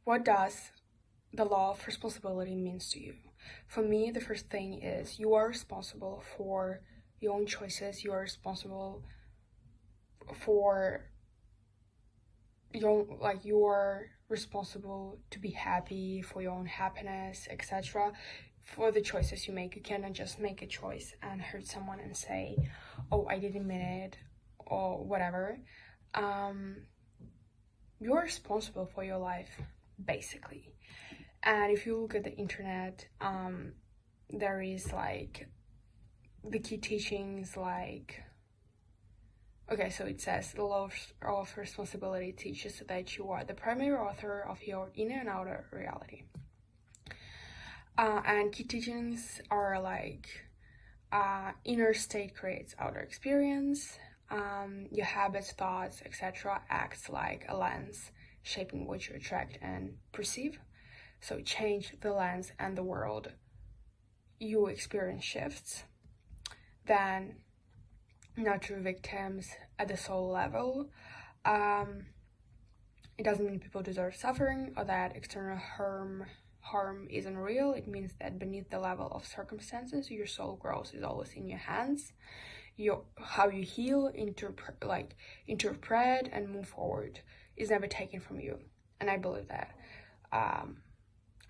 what does the law of responsibility means to you? For me, the first thing is you are responsible for your own choices. You are responsible for you are responsible to be happy, for your own happiness, etc. For the choices you make. You cannot just make a choice and hurt someone and say, oh, I didn't mean it, or whatever. You're responsible for your life, basically. And if you look at the internet, there is like the key teachings, like, okay, so it says the law of responsibility teaches that you are the primary author of your inner and outer reality. And key teachings are like inner state creates outer experience. Your habits, thoughts, etc. acts like a lens, shaping what you attract and perceive. So change the lens and the world you experience shifts. Then not true victims at the soul level. It doesn't mean people deserve suffering or that external harm isn't real. It means that beneath the level of circumstances, your soul growth is always in your hands. How you heal, interpret, and move forward is never taken from you. And I believe that.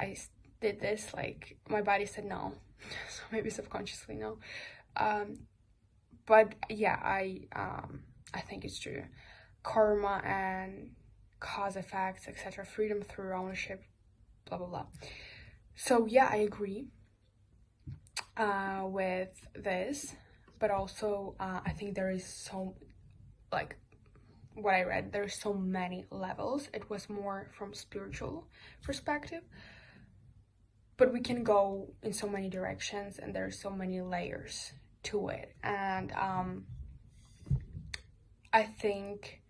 I did this, like, my body said no, so maybe subconsciously no. But yeah, I think it's true. Karma and cause effects, etc. Freedom through ownership, blah blah blah. So yeah, I agree with this, but also I think there is so, like, what I read, there's so many levels. It was more from spiritual perspective, but we can go in so many directions and there's so many layers to it. And I think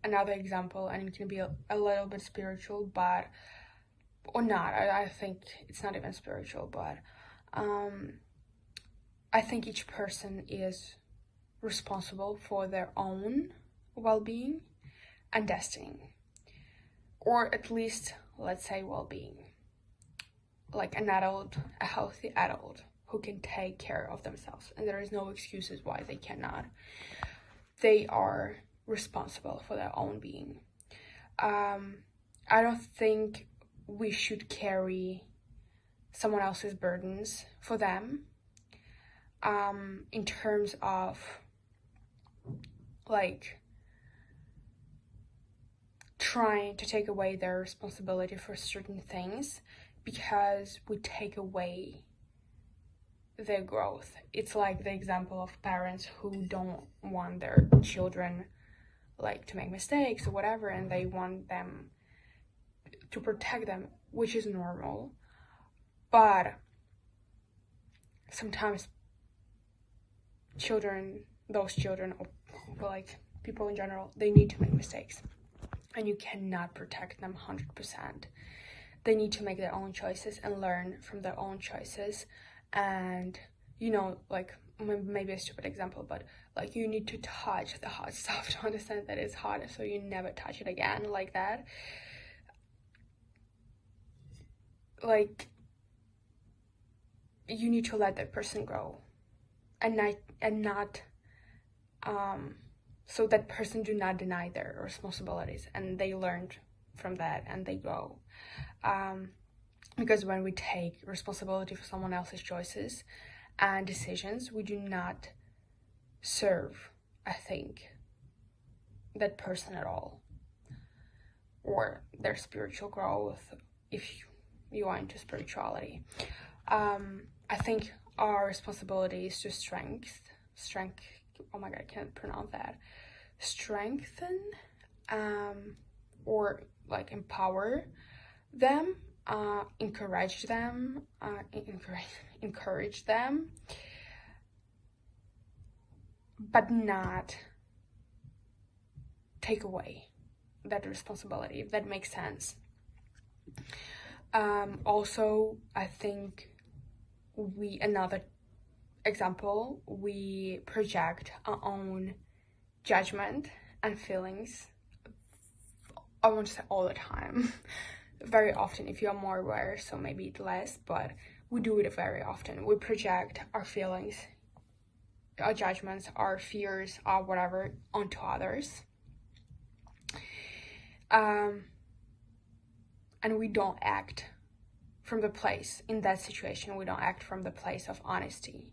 another example, and it can be a little bit spiritual, but or not, I think it's not even spiritual, but I think each person is responsible for their own well-being and destiny, or at least, let's say, well-being, like an adult, a healthy adult who can take care of themselves, and there is no excuses why they cannot. They are responsible for their own being. I don't think we should carry someone else's burdens for them, in terms of like trying to take away their responsibility for certain things, because we take away their growth. It's like the example of parents who don't want their children like to make mistakes or whatever, and they want them to protect them, which is normal. But sometimes those children, or like people in general, they need to make mistakes, and you cannot protect them 100%. They need to make their own choices and learn from their own choices. And like, maybe a stupid example, but like, you need to touch the hot stuff to understand that it's hot, so you never touch it again, like that. Like, you need to let that person grow, and not so that person do not deny their responsibilities, and they learned from that and they grow. Because when we take responsibility for someone else's choices and decisions, we do not serve, I think, that person at all, or their spiritual growth, if you are into spirituality. I think our responsibility is to strengthen, oh my god, I can't pronounce that, strengthen, or like empower them, encourage them, but not take away that responsibility, if that makes sense. Also, I think another example, we project our own judgment and feelings, I want to say all the time, very often. If you're more aware, so maybe it's less, but we do it very often. We project our feelings, our judgments, our fears, our whatever onto others. And we don't act from the place, in that situation, we don't act from the place of honesty,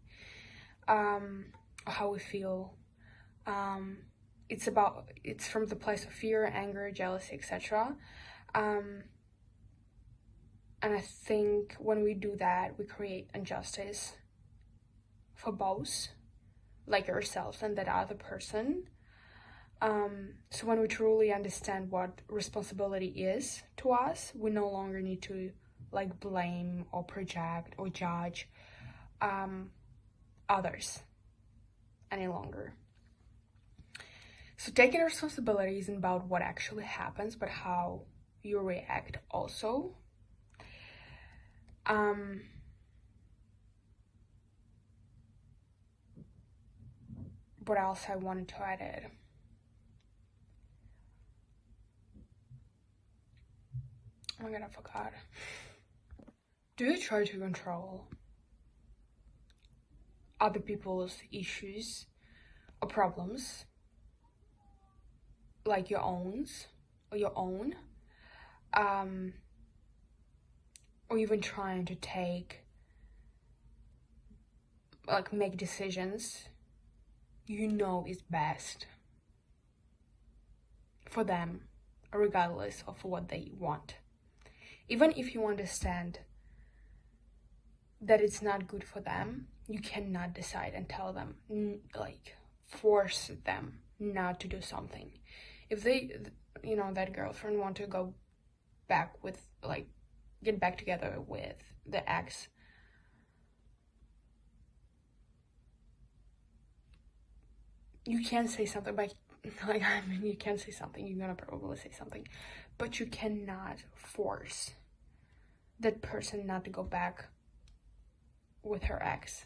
how we feel. It's from the place of fear, anger, jealousy, etc. And I think when we do that, we create injustice for both, like ourselves and that other person. So when we truly understand what responsibility is to us, we no longer need to like blame or project or judge others any longer. So taking responsibility isn't about what actually happens, but how you react also. What else I wanted to add it? Oh my god, I forgot. Do you try to control other people's issues or problems like your own, or even trying to make decisions you know is best for them, regardless of what they want? Even if you understand that it's not good for them, you cannot decide and tell them, force them not to do something. If they, that girlfriend want to go back with, get back together with the ex, you can say something, but you can say something, you're gonna probably say something, but you cannot force that person not to go back with her ex.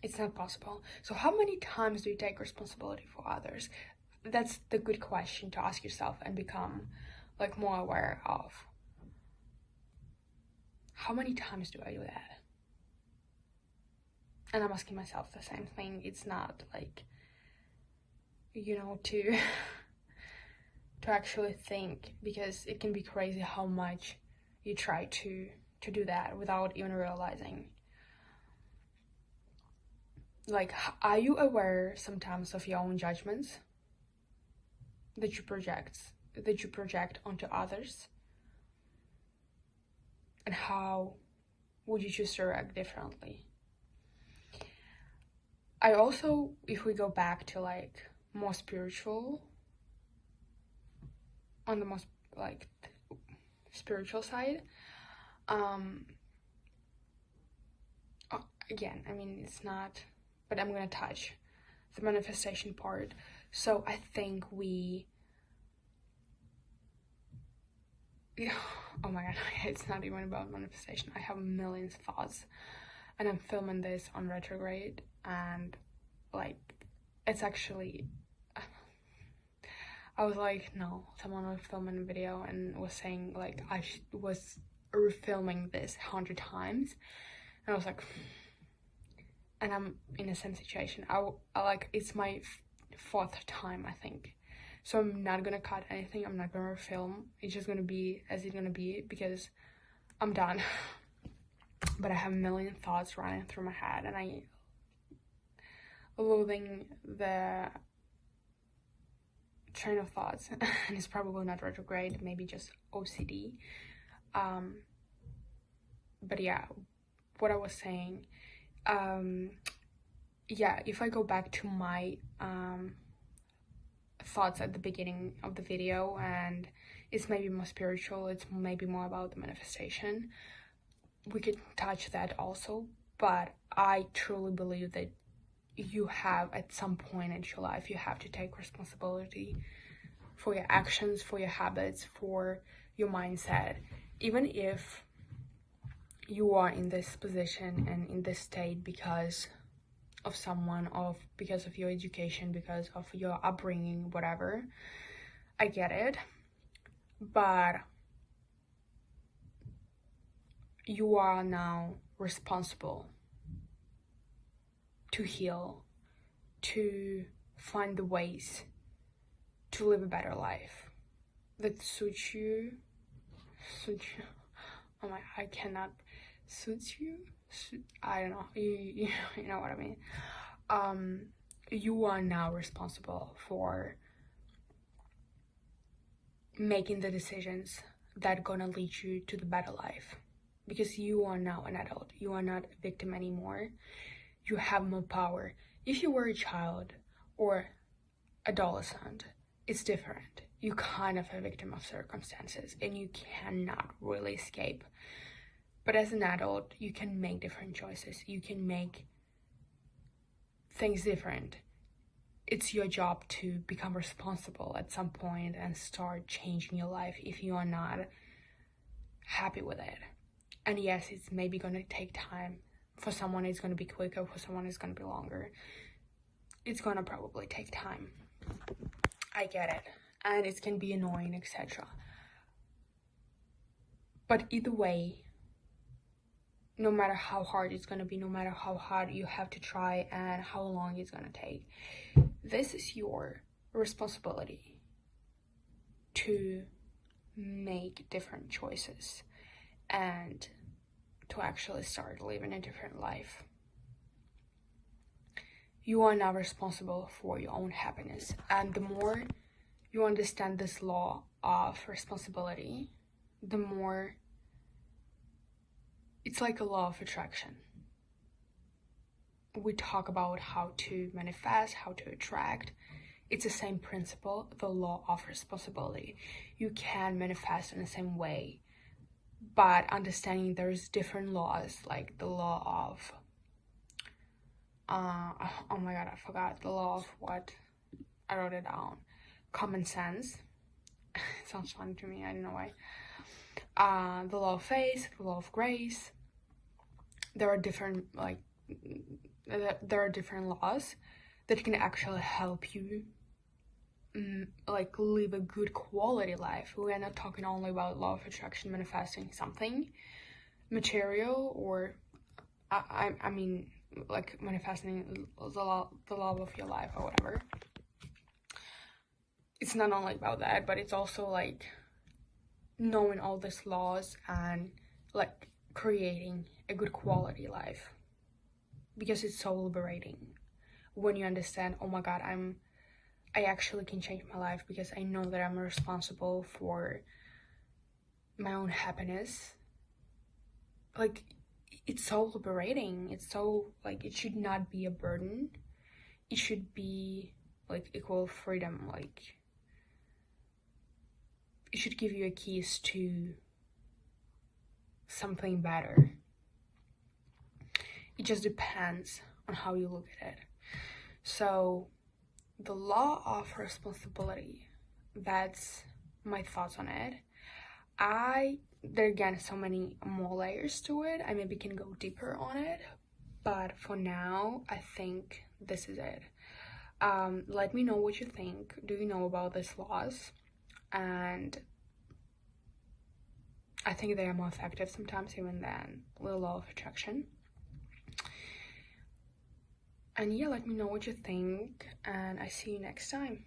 It's not possible. So how many times do you take responsibility for others? That's the good question to ask yourself and become more aware of. How many times do I do that? And I'm asking myself the same thing. It's not to actually think, because it can be crazy how much you try to do that without even realizing. Are you aware sometimes of your own judgments that you project onto others? And how would you choose to react differently? I also, if we go back to more spiritual, on the most spiritual side, again, it's not, but I'm gonna touch the manifestation part. So I think oh my god, it's not even about manifestation. I have a million thoughts, and I'm filming this on retrograde, and it's actually, I was no, someone was filming a video and was saying I was refilming this 100 times, and I was and I'm in the same situation. I it's my 4th time, I think. So I'm not gonna cut anything, I'm not gonna film. It's just gonna be as it's gonna be, because I'm done. But I have a million thoughts running through my head, and I loathing the train of thoughts. And it's probably not retrograde, maybe just OCD. But yeah, what I was saying, if I go back to my thoughts at the beginning of the video, and it's maybe more spiritual, it's maybe more about the manifestation, we could touch that also. But I truly believe that you have, at some point in your life, you have to take responsibility for your actions, for your habits, for your mindset. Even if you are in this position and in this state because of someone, because of your education, because of your upbringing, whatever, I get it, but you are now responsible to heal, to find the ways to live a better life that suits you. Oh my, I cannot. Suits you? I don't know. You know what I mean. You are now responsible for making the decisions that are gonna lead you to the better life, because you are now an adult. You are not a victim anymore. You have more power. If you were a child or adolescent, it's different. You kind of a victim of circumstances and you cannot really escape. But as an adult, you can make different choices. You can make things different. It's your job to become responsible at some point and start changing your life if you are not happy with it. And yes, it's maybe gonna take time. For someone it's gonna be quicker, for someone it's gonna be longer. It's gonna probably take time. I get it. And it can be annoying, etc. But either way, no matter how hard it's gonna be, no matter how hard you have to try and how long it's gonna take, this is your responsibility to make different choices and to actually start living a different life. You are now responsible for your own happiness, and the more you understand this law of responsibility, the more it's like a law of attraction. We talk about how to manifest, how to attract. It's the same principle, the law of responsibility. You can manifest in the same way, but understanding there's different laws, like the law of oh my god, I forgot the law of what? I wrote it down. Common sense. It sounds funny to me, I don't know why. The law of faith, the law of grace. There are different laws that can actually help you live a good quality life. We are not talking only about law of attraction, manifesting something material, or I mean like manifesting the love of your life or whatever. It's not only about that, but it's also like knowing all these laws and like creating a good quality life, because it's so liberating when you understand, oh my god, I actually can change my life because I know that I'm responsible for my own happiness. Like, it's so liberating. It's so like, it should not be a burden. It should be like equal freedom. Like, it should give you a keys to something better. It just depends on how you look at it. So the law of responsibility, that's my thoughts on it. There again, so many more layers to it. I maybe can go deeper on it, but for now, I think this is it. Let me know what you think. Do you know about these laws? And I think they are more effective sometimes even than the law of attraction. And yeah, let me know what you think, and I see you next time.